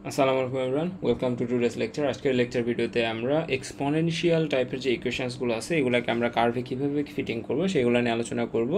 আসসালামু আলাইকুম everyone, welcome to today's lecture. আজকের লেকচার ভিডিওতে আমরা এক্সপোনেনশিয়াল টাইপের যে ইকুয়েশনসগুলো আছে এগুলোকে আমরা কার্ভে কীভাবে ফিটিং করব সেগুলো নিয়ে আলোচনা করব।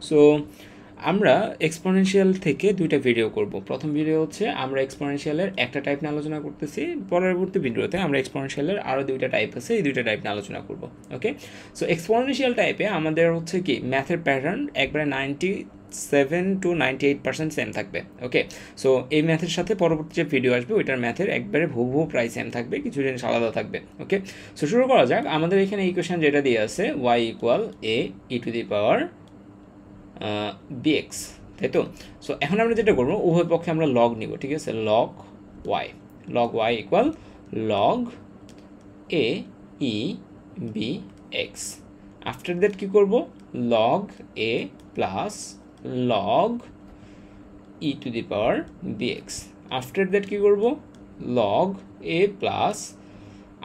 সো আমরা এক্সপোনেনশিয়াল থেকে দুইটা ভিডিও করব। প্রথম ভিডিও হচ্ছে আমরা এক্সপোনেনশিয়ালের একটা টাইপ নিয়ে আলোচনা করতেছি, পরবর্তী ভিডিওতে আমরা এক্সপোনেনশিয়ালের আরও দুইটা টাইপ আছে, এই দুইটা টাইপ নিয়ে আলোচনা করব। ওকে, সো এক্সপোনেনশিয়াল টাইপে আমাদের হচ্ছে কি ম্যাথের প্যাটার্ন একবারে 97 to 98% সেম থাকবে। ওকে, সো এই ম্যাথের সাথে পরবর্তী যে ভিডিও আসবে ওইটার ম্যাথের একবারে হুবহু প্রায় সেম থাকবে, কিছু জিনিস আলাদা থাকবে। ওকে, সো শুরু করা যাক। আমাদের এখানে ইকুয়েশন যেটা দিয়ে আছে y equal A E to the power bx, তাই তো? সো এখন আমরা যেটা করবো, উভয় পক্ষে আমরা লগ নিব, ঠিক আছে? Log y equal log A E B X. After that কী করবো, log A plus log E to the power B X. After that কী করবো, লগ এ প্লাস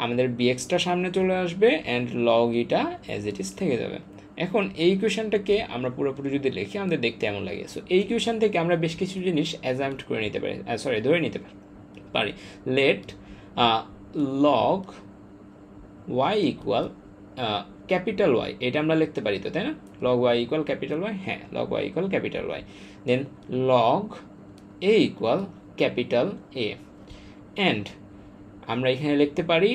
আমাদের বিএক্সটা সামনে চলে আসবে অ্যান্ড লগ ইটা অ্যাজ ইট ইজ থেকে যাবে। এখন এই ইকুয়েশনটাকে আমরা পুরোপুরি যদি লিখি আমাদের দেখতে এমন লাগে। সো এই ইকুয়েশন থেকে আমরা বেশ কিছু জিনিস অ্যাজাম্পট করে নিতে পারি, ধরে নিতে পারি। Let log Y equal capital Y, এটা আমরা লিখতে পারি তো, তাই না? Log Y equal capital Y, হ্যাঁ, log Y equal capital Y. Then log A equal capital A, and আমরা এখানে লিখতে পারি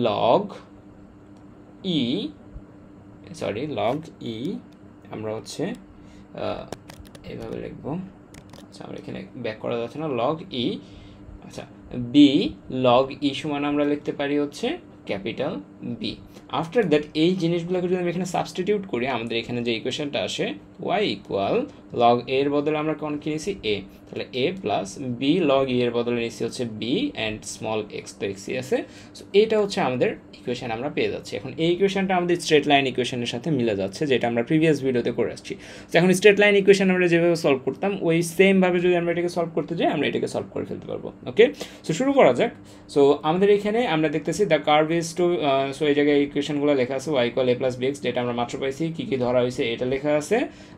লগ ই, লগ ই আমরা হচ্ছে এইভাবে লিখবো। আচ্ছা, আমরা এখানে ব্যাক করা যাচ্ছে না, লগ ই। আচ্ছা, বি লগ ই সমান আমরা লিখতে পারি হচ্ছে ক্যাপিটাল বি। আফটার দ্যাট এই জিনিসগুলোকে যদি আমি এখানে সাবস্টিটিউট করি, আমাদের এখানে যে ইকুয়েশনটা আসে ওয়াই ইকুয়াল লগ এর বদলে আমরা কোন কি নিয়েছি, এ, তাহলে এ প্লাস বি লগ ই এর বদলে নিয়েছি হচ্ছে বি অ্যান্ড স্মল এক্স, তো এক্সই আছে। সো এটা হচ্ছে আমাদের ইকুয়েশন, আমরা পেয়ে যাচ্ছি। এখন এই ইকুয়েশনটা আমাদের স্ট্রেট লাইন ইকুয়েশনের সাথে মিলে যাচ্ছে, যেটা আমরা প্রিভিয়াস ভিডিওতে করে আসছি। তো এখন স্ট্রেট লাইন ইকুয়েশন আমরা যেভাবে সলভ করতাম ওই সেমভাবে যদি আমরা এটাকে সলভ করতে যাই আমরা এটাকে সলভ করে ফেলতে পারবো। ওকে, সো শুরু করা যাক। সো আমাদের এখানে আমরা দেখতেছি the curve is to, so এই জায়গায় ইকুয়েশনগুলো লেখা আছে Y equal A plus B X, যেটা আমরা মাত্র পাইছি, কী কী ধরা হয়েছে এটা লেখা আছে।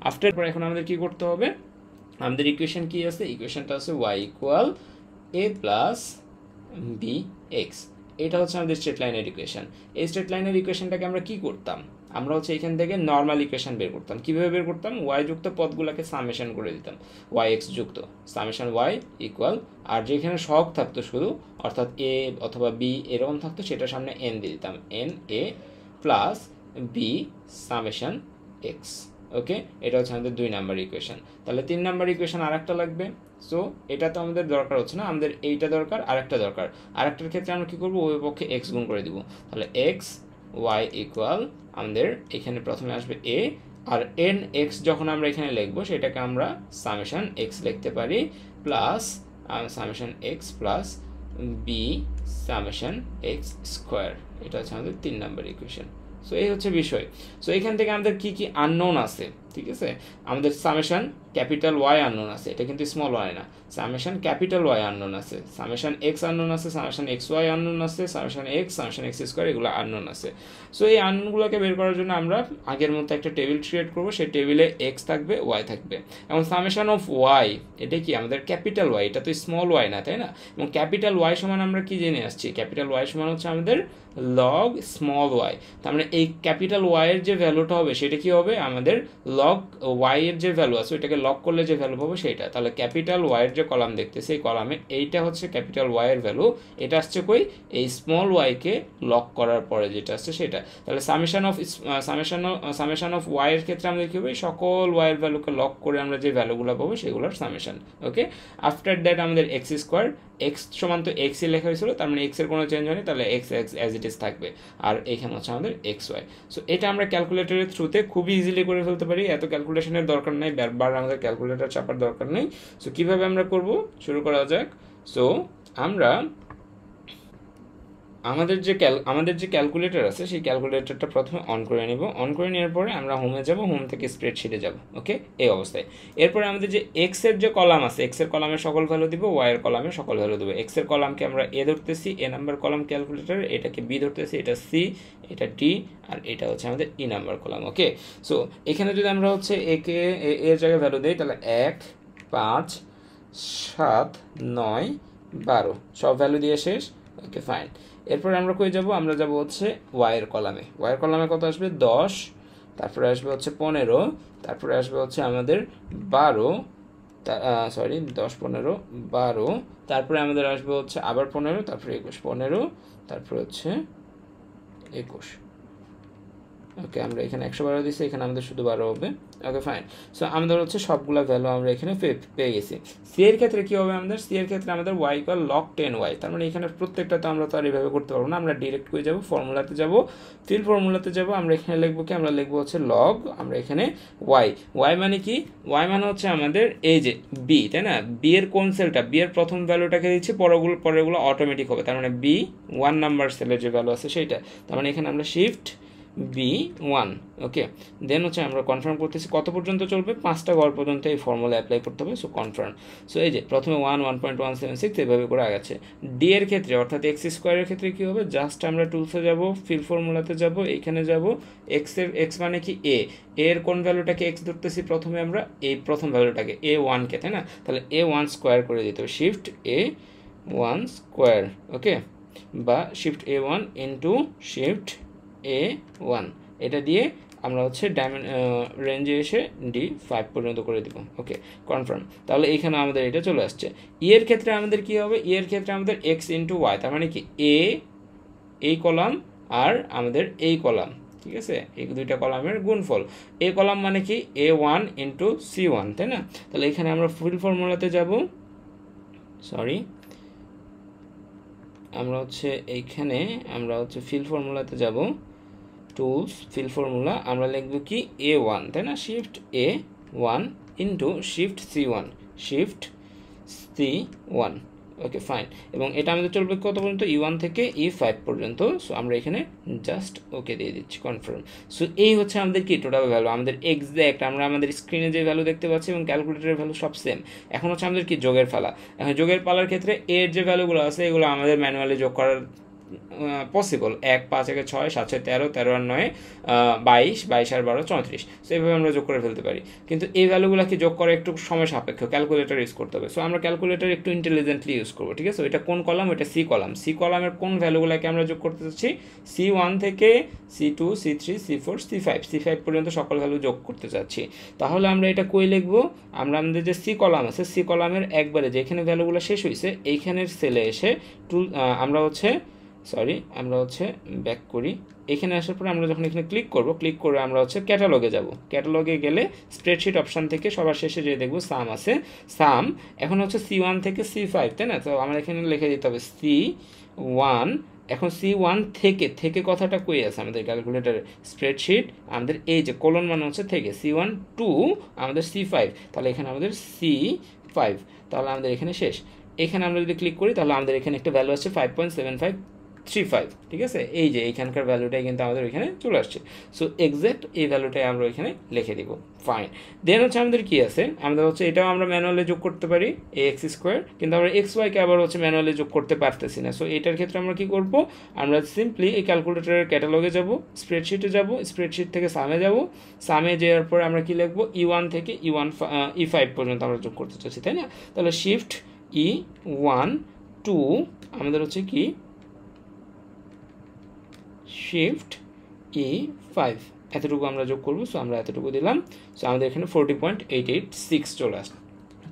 আফটার পর এখন আমাদের কী করতে হবে, আমাদের ইকুয়েশন কি আছে, ইকুয়েশনটা আছে Y equal A plus B x. এটা হচ্ছে আমাদের স্ট্রেট লাইনের ইকুয়েশন। এই স্ট্রেট লাইনের ইকুয়েশনটাকে আমরা কি করতাম, আমরা হচ্ছে এখান থেকে নর্মাল ইকুয়েশন বের করতাম। কীভাবে বের করতাম, ওয়াই যুক্ত পদগুলোকে সামেশন করে দিতাম, ওয়াই এক্স যুক্ত সামেশন ওয়াই ইকুয়াল, আর যেখানে সহগ থাকতো শুধু, অর্থাৎ এ অথবা বি এরকম থাকতো, সেটার সামনে এন দিয়ে দিতাম, N A plus B summation X. Okay, এটা হচ্ছে আমাদের 2 নাম্বার ইকুয়েশন। তাহলে 3 নাম্বার ইকুয়েশন আর একটা লাগবে। সো এটা তো আমাদের দরকার হচ্ছে না, আমাদের এইটা দরকার, আরেকটা দরকার। আরেকটার ক্ষেত্রে আমরা কী করবো, ওই পক্ষে এক্স গুণ করে দিব। তাহলে এক্স ওয়াই ইকুয়াল আমাদের এখানে প্রথমে আসবে এ, আর এন এক্স যখন আমরা এখানে লিখবো সেটাকে আমরা সামেশন এক্স লিখতে পারি, plus summation X plus B summation X square. এটা হচ্ছে আমাদের 3 নাম্বার ইকুয়েশন। সো এই হচ্ছে বিষয়। সো এখান থেকে আমাদের কী কী আননোন আছে, ঠিক আছে? আমাদের সামেশন ক্যাপিটাল ওয়াই আননোন আছে, এটা কিন্তু স্মল ওয়াই না। সামেশন ক্যাপিটাল ওয়াই আননোন আছে, সামেশন এক্স আননোন আছে, সামেশন এক্স ওয়াই আননোন আছে, সামেশন এক্স স্কোয়ার, এগুলো আননোন আছে। সো এই আননোনগুলোকে বের করার জন্য আমরা আগের মতো একটা টেবিল ক্রিয়েট করবো, সেই টেবিলে এক্স থাকবে, ওয়াই থাকবে। এবং সামেশন অফ ওয়াই, এটা কি আমাদের ক্যাপিটাল ওয়াই, এটা তো স্মল ওয়াই না, তাই না? এবং ক্যাপিটাল ওয়াই সমান আমরা কি জেনে আসছি, ক্যাপিটাল ওয়াই সমান হচ্ছে আমাদের লগ স্মল ওয়াই। তার মানে এই ক্যাপিটাল ওয়াইয়ের যে ভ্যালুটা হবে সেটা কি হবে, আমাদের লগ ওয়াইয়ের যে ভ্যালু আছে ওইটাকে লগ করলে যে ভ্যালু পাবো সেইটা। তাহলে ক্যাপিটাল ওয়াইয়ের যে কলাম দেখতেছি এই কলামে এইটা হচ্ছে ক্যাপিটাল ওয়াইয়ের ভ্যালু, এটা আসছে কই, এই স্মল ওয়াইকে লক করার পরে যেটা আসছে সেটা। তাহলে সামেশন অফ ওয়াইয়ের ক্ষেত্রে আমাদের কী হবে, সকল ওয়াইয়ের ভ্যালুকে লক করে আমরা যে ভ্যালুগুলো পাবো সেগুলোর সামেশন। ওকে, আফটার দ্যাট আমাদের এক্স স্কোয়ার, এক্স সমান তো এক্সই লেখা হয়েছিল, তার মানে এক্সের কোনো চেঞ্জ হয়নি, তাহলে x x as it is থাকবে, আর এখানে হচ্ছে আমাদের এক্স ওয়াই। সো এটা আমরা ক্যালকুলেটরের থ্রুতে খুবই ইজিলি করে ফেলতে পারি, এত ক্যালকুলেশনের দরকার নেই, বারবার আমাদের ক্যালকুলেটর চাপার দরকার নেই। সো কীভাবে আমরা করব, শুরু করা যাক। সো আমরা আমাদের যে ক্যালকুলেটর আছে সেই ক্যালকুলেটরটা প্রথমে অন করে নিব। অন করে নেওয়ার পরে আমরা হোমে যাব, হোম থেকে স্প্রেডশিটে যাব। ওকে, এই অবস্থায় এরপরে আমাদের যে এক্সের যে কলাম আছে, এক্সের কলামের সকল ভ্যালু দিব, ওয়াইয়ের কলামে সকল ভ্যালু দেবো। এক্সের কলামকে আমরা এ ধরতেছি, এ নাম্বার কলাম ক্যালকুলেটর, এটাকে বি ধরতেছি, এটা সি, এটা ডি, আর এটা হচ্ছে আমাদের ই নাম্বার কলাম। ওকে, সো এখানে যদি আমরা হচ্ছে একে এর জায়গায় ভ্যালু দিই, তাহলে 1 5 7 9 12 সব ভ্যালু দিয়ে শেষ। Okay fine. এরপর আমরা কই যাব, আমরা যাব হচ্ছে ওয়াইয়ের কলামে। ওয়াইয়ের কলামে কত আসবে 10, তারপরে আসবে হচ্ছে 15, তারপরে আসবে হচ্ছে আমাদের 12, সরি 10 15 12, তারপরে আমাদের আসবে হচ্ছে আবার 15, তারপরে 21 15, তারপরে হচ্ছে 21। ওকে আমরা এখানে 112 দিচ্ছি, এখানে আমাদের শুধু 12 হবে। Okay fine. সো আমাদের হচ্ছে সবগুলা ভ্যালু আমরা এখানে পেয়ে গেছি। সি এর ক্ষেত্রে কী হবে আমাদের, সি এর ক্ষেত্রে আমাদের ওয়াই ইকুয়াল log 10y, তার মানে এখানে প্রত্যেকটা তো আমরা তো আর এইভাবে করতে পারবো না, আমরা ডিরেক্ট করে যাবো ফর্মুলাতে যাব, ফিল ফর্মুলাতে যাব, আমরা এখানে লিখবো কি, আমরা লিখবো হচ্ছে log, আমরা এখানে ওয়াই মানে কি, ওয়াই মানে হচ্ছে আমাদের এই যে বি, তাই না, বি এর কোন সেলটা, বি এর প্রথম ভ্যালুটাকে দিচ্ছি, পরেরগুলো অটোমেটিক হবে, তার মানে বি 1 নাম্বার সেলের যে ভ্যালু আছে সেইটা, তার মানে এখানে আমরা শিফট B1। ওকে দেন হচ্ছে আমরা কনফার্ম করতেছি কত পর্যন্ত চলবে, 5টা ঘর পর্যন্ত এই ফর্মুলা অ্যাপ্লাই করতে হবে। So confirm. সো এই যে প্রথমে 1.176 এভাবে করে আগাচ্ছে। ডি এর ক্ষেত্রে অর্থাৎ এক্স স্কোয়ারের ক্ষেত্রে কী হবে, জাস্ট আমরা টুলসে যাব, ফিল ফর্মুলাতে যাব, এইখানে যাব, এক্স মানে কি এর কোন ভ্যালুটাকে এক্স ধরতেছি, প্রথমে আমরা এই প্রথম ভ্যালুটাকে A1কে, তাই না, তাহলে A1 স্কোয়ার করে দিতে হবে, শিফট A1 স্কোয়ার। ওকে বা shift A1 into shift A1, এটা দিয়ে আমরা হচ্ছে রেঞ্জে এসে D5 পর্যন্ত করে দিব। ওকে কনফার্ম। তাহলে এইখানে আমাদের এটা চলে আসছে। এর ক্ষেত্রে আমাদের কি হবে, এর ক্ষেত্রে আমাদের x ইন্টু ওয়াই, তার মানে কি এই কলাম আর আমাদের এই কলাম, ঠিক আছে, এই দুইটা কলামের গুণফল। এ কলাম মানে কি A1 ইন্টু C1, তাই না, তাহলে এখানে আমরা ফুল ফর্মুলাতে যাব, সরি আমরা হচ্ছে এইখানে আমরা হচ্ছে ফিল ফর্মুলাতে যাব, টুলস ফিল ফর্মুলা, আমরা লিখব কি A1, তাই না, shift A1 into shift C1, shift C1। Okay fine. এবং এটা আমাদের চলবে কত পর্যন্ত, E1 থেকে E5 পর্যন্ত। সো আমরা এখানে জাস্ট ওকে দিয়ে দিচ্ছি, কনফার্ম। সো এই হচ্ছে আমাদের কি টোটাল ভ্যালু, আমাদের এক্স্যাক্ট আমরা আমাদের স্ক্রিনে যে ভ্যালু দেখতে পাচ্ছি এবং ক্যালকুলেটরের ভ্যালু সব সেম। এখন হচ্ছে আমাদের কি যোগের পালা। এখন যোগের পালার ক্ষেত্রে এর যে ভ্যালুগুলো আছে এগুলো আমাদের ম্যানুয়ালি যোগ করার পসিবল। 1 5 1 6 7 6 13 13 আর 9 22 22 আর 12 34। সো এইভাবে আমরা যোগ করে ফেলতে পারি, কিন্তু এই ভ্যালুগুলোকে যোগ করা একটু সময় সাপেক্ষ, ক্যালকুলেটর ইউজ করতে হবে। সো আমরা ক্যালকুলেটর একটু ইন্টেলিজেন্টলি ইউজ করবো, ঠিক আছে। এটা কোন কলাম, এটা সি কলাম, সি কলামের কোন ভ্যালুগুলোকে আমরা যোগ করতে চাচ্ছি, C1 থেকে C2 C3 C4 C5 পর্যন্ত সকল ভ্যালু যোগ করতে চাচ্ছি। তাহলে আমরা এটা কই লিখবো, আমরা আমাদের যে সি কলাম আছে, সি কলামের একবারে যেখানে ভ্যালুগুলো শেষ হয়েছে এইখানের সেলে এসে আমরা হচ্ছে আমরা হচ্ছে ব্যাক করি, এখানে আসার পরে আমরা যখন এখানে ক্লিক করব, ক্লিক করে আমরা হচ্ছে ক্যাটালগে যাব, ক্যাটালগে গেলে স্প্রেডশিট অপশান থেকে সবার শেষে যে দেখবো সাম আছে, সাম এখন হচ্ছে C1 থেকে C5, তাই না, তো আমরা এখানে লিখে দিতে হবে C1। এখন C1 থেকে কথাটা কই আছে আমাদের ক্যালকুলেটারে, স্প্রেডশিট আমাদের এই যে কোলন মানে হচ্ছে থেকে, C1 টু আমাদের C5, তাহলে এখানে আমাদের C5, তাহলে আমাদের এখানে শেষ। এখানে আমরা যদি ক্লিক করি তাহলে আমাদের এখানে একটা ভ্যালু আসছে 5.7535, ঠিক আছে, এই যে এইখানকার ভ্যালুটাই কিন্তু আমাদের ওইখানে চলে আসছে। সো এক্স্যাক্ট এই ভ্যালুটাই আমরা ওইখানে লিখে দিব, ফাইন। দেন হচ্ছে আমাদের কি আছে, আমাদের হচ্ছে এটাও আমরা ম্যানুয়ালি যোগ করতে পারি ax স্কোয়ার, কিন্তু আমরা এক্স ওয়াইকে আবার হচ্ছে ম্যানুয়ালি যোগ করতে পারতেছি না। সো এটার ক্ষেত্রে আমরা কি করব, আমরা সিম্পলি এই ক্যালকুলেটরের ক্যাটালগে যাব, স্প্রেডশিটে যাব, স্প্রেডশিট থেকে সামে যাব, সামে যাওয়ার পরে আমরা কি লিখবো, E1 থেকে E5 পর্যন্ত আমরা যোগ করতে চাচ্ছি, তাই না, তাহলে শিফট E1 টু আমাদের হচ্ছে কি শিফট E5, এতটুকু আমরা যোগ করবো। সো আমরা এতটুকু দিলাম। সো আমাদের এখানে 40.886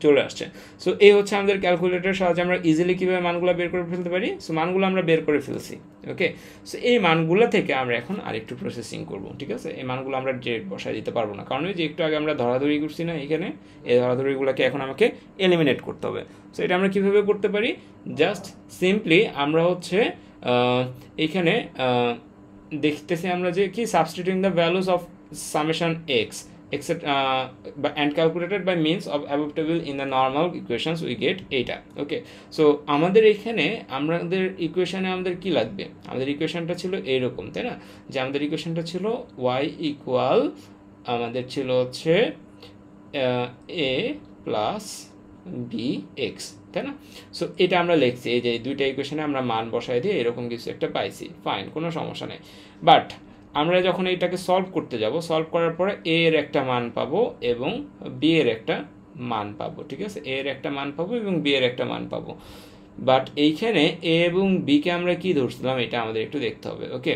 চলে আসছে। সো এই হচ্ছে আমাদের ক্যালকুলেটরের সাহায্যে আমরা ইজিলি কীভাবে মানগুলো বের করে ফেলতে পারি। সো মানগুলো আমরা বের করে ফেলছি, ওকে। সো এই মানগুলো থেকে আমরা এখন আরেকটু প্রসেসিং করব, ঠিক আছে। এই মানগুলো আমরা ডিরেক্ট বসায় দিতে পারবো না, কারণ যে একটু আগে আমরা ধরাধরি করছি না এখানে, এই ধরাধরিগুলোকে এখন আমাকে এলিমিনেট করতে হবে। সো এটা আমরা কীভাবে করতে পারি, জাস্ট সিম্পলি আমরা হচ্ছে এইখানে দেখতেছি আমরা যে কি substituting the values of summation x and calculated by means of above table in the normal equations we get এইটা, ওকে। সো আমাদের এখানে আমাদের ইকুয়েশনে আমাদের কি লাগবে, আমাদের ইকুয়েশনটা ছিল এইরকম, তাই না, যে আমাদের ইকুয়েশনটা ছিল y ইকুয়াল আমাদের ছিল হচ্ছে a প্লাস বি এক্স, তাই না। সো এটা আমরা লিখছি, এই যে দুইটা ইকুয়েশনে আমরা মান বসাই দিয়ে এরকম কিছু একটা পাইছি, ফাইন, কোনো সমস্যা নেই। বাট আমরা যখন এইটাকে সলভ করতে যাব, সলভ করার পরে এ এর একটা মান পাবো এবং বি এর একটা মান পাবো, ঠিক আছে, এ এর একটা মান পাবো এবং বি এর একটা মান পাবো। বাট এইখানে এ এবং বিকে আমরা কি ধরছিলাম এটা আমাদের একটু দেখতে হবে। ওকে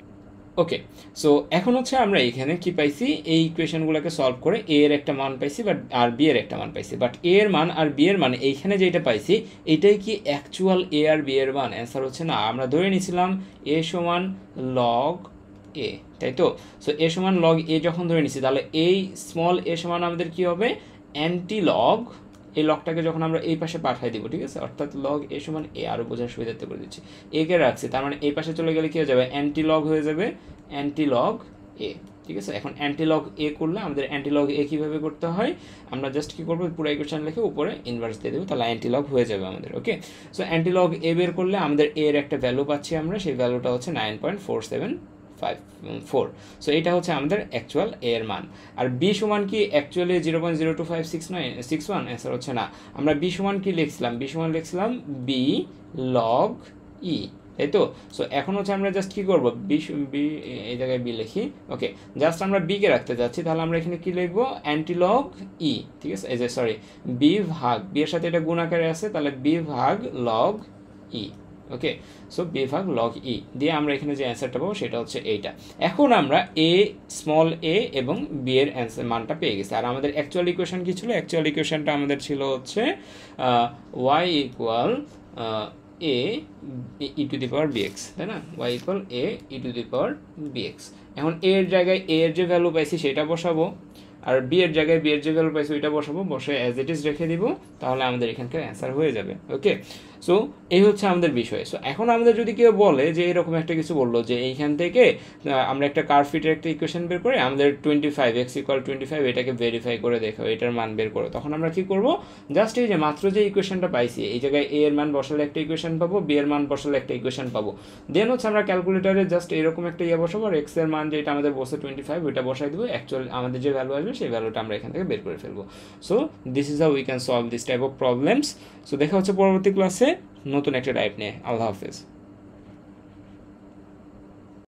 ওকে, সো এখন হচ্ছে আমরা এখানে কি পাইছি, এই ইকুয়েশনগুলোকে সলভ করে এ এর একটা মান পাইছি বাট আর বি এর একটা মান পাইছি, বাট এ এর মান আর বি এর মান এইখানে যেটা পাইছি এটাই কি অ্যাকচুয়াল এ আর বি এর মান? অ্যান্সার হচ্ছে না। আমরা ধরে নিয়েছিলাম এ সমান লগ এ, তাই তো? সো এ সমান লগ এ যখন ধরে নিছি, তাহলে এই স্মল এ সমান আমাদের কি হবে, অ্যান্টি লগ, এই লগটাকে যখন আমরা এই পাশে পাঠাই দিব, ঠিক আছে, অর্থাৎ লগ এ সমান এ, আরও বোঝার সুবিধাতে করে দিচ্ছি, এ কে রাখছি, তার মানে এই পাশে চলে গেলে কি হয়ে যাবে, অ্যান্টি লগ হয়ে যাবে, অ্যান্টি লগ এ, ঠিক আছে। এখন অ্যান্টি লগ এ করলে আমাদের অ্যান্টি লগ এ কীভাবে করতে হয়, আমরা জাস্ট কী করবো, পুরো ইকুয়েশন লিখে উপরে ইনভার্স দিয়ে দেবো, তাহলে অ্যান্টি লগ হয়ে যাবে আমাদের। ওকে, সো অ্যান্টি লগ এ বের করলে আমাদের এর একটা ভ্যালু পাচ্ছি আমরা, সেই ভ্যালুটা হচ্ছে 9.474। সো এটা হচ্ছে আমাদের অ্যাকচুয়াল এ এর মান। আর বি সমান কি অ্যাকচুয়ালি 0.0256961? অ্যান্সার হচ্ছে না। আমরা বি সমান কি লিখছিলাম, বি সমান লিখছিলাম বি লগ ই, তাই তো? সো এখন হচ্ছে আমরা জাস্ট কি করবো, বি এই জায়গায় বি লিখি। ওকে, জাস্ট আমরা বি কে রাখতে যাচ্ছি, তাহলে আমরা এখানে কি লিখবো, অ্যান্টিলগ ই, ঠিক আছে, এই যে সরি বি ভাগ, বি এর সাথে এটা গুণ আকারে আছে, তাহলে বি ভাগ লগ ই। ওকে, সো বি ভাগ লগ ই দিয়ে আমরা এখানে যে অ্যান্সারটা পাবো সেটা হচ্ছে এইটা। এখন আমরা এ স্মল এ এবং বি এর অ্যান্সার মানটা পেয়ে গেছি। আর আমাদের অ্যাকচুয়াল ইকুয়েশন কি ছিল, অ্যাকচুয়াল ইকুয়েশনটা আমাদের ছিল হচ্ছে Y equal A E to the power B X, তাই না? Y equal A E to the power B X. এখন এ এর জায়গায় এ এর যে ভ্যালু পাইছি সেটা বসাবো, আর বি এর জায়গায় বি এর যে ভ্যালু পাইছি ওইটা বসাবো, বসে অ্যাজ ইট ইজ রেখে দিব, তাহলে আমাদের এখানকার অ্যান্সার হয়ে যাবে। ওকে, সো এই হচ্ছে আমাদের বিষয়। সো এখন আমাদের যদি কেউ বলে যে এরকম একটা কিছু বললো যে এইখান থেকে আমরা একটা কার্ভ ফিটের একটা ইকুয়েশন বের করে আমাদের 25 এক্স ইকুয়াল 25 এটাকে ভেরিফাই করে দেখো, এটার মান বের করো, তখন আমরা কি করব, জাস্ট এই যে মাত্র যে ইকুয়েশনটা পাইছি এই জায়গায় এ এর মান বসালে একটা ইকুয়েশন পাবো, বি এর মান বসালে একটা ইকুয়েশন পাবো, দেন হচ্ছে আমরা ক্যালকুলেটারে জাস্ট এরকম একটা ইয়ে বসাবো, আর এক্স এর মান যেটা আমাদের বসে 25 ওইটা বসাই দেবো, অ্যাকচুয়াল আমাদের যে ভ্যালু আসবে সেই ভ্যালুটা আমরা এখান থেকে বের করে ফেলবো। So this is how we can solve this type of problems. So দেখা হচ্ছে পরবর্তী ক্লাসে নতুন একটা টাইপ নিয়ে। আল্লাহ হাফেজ।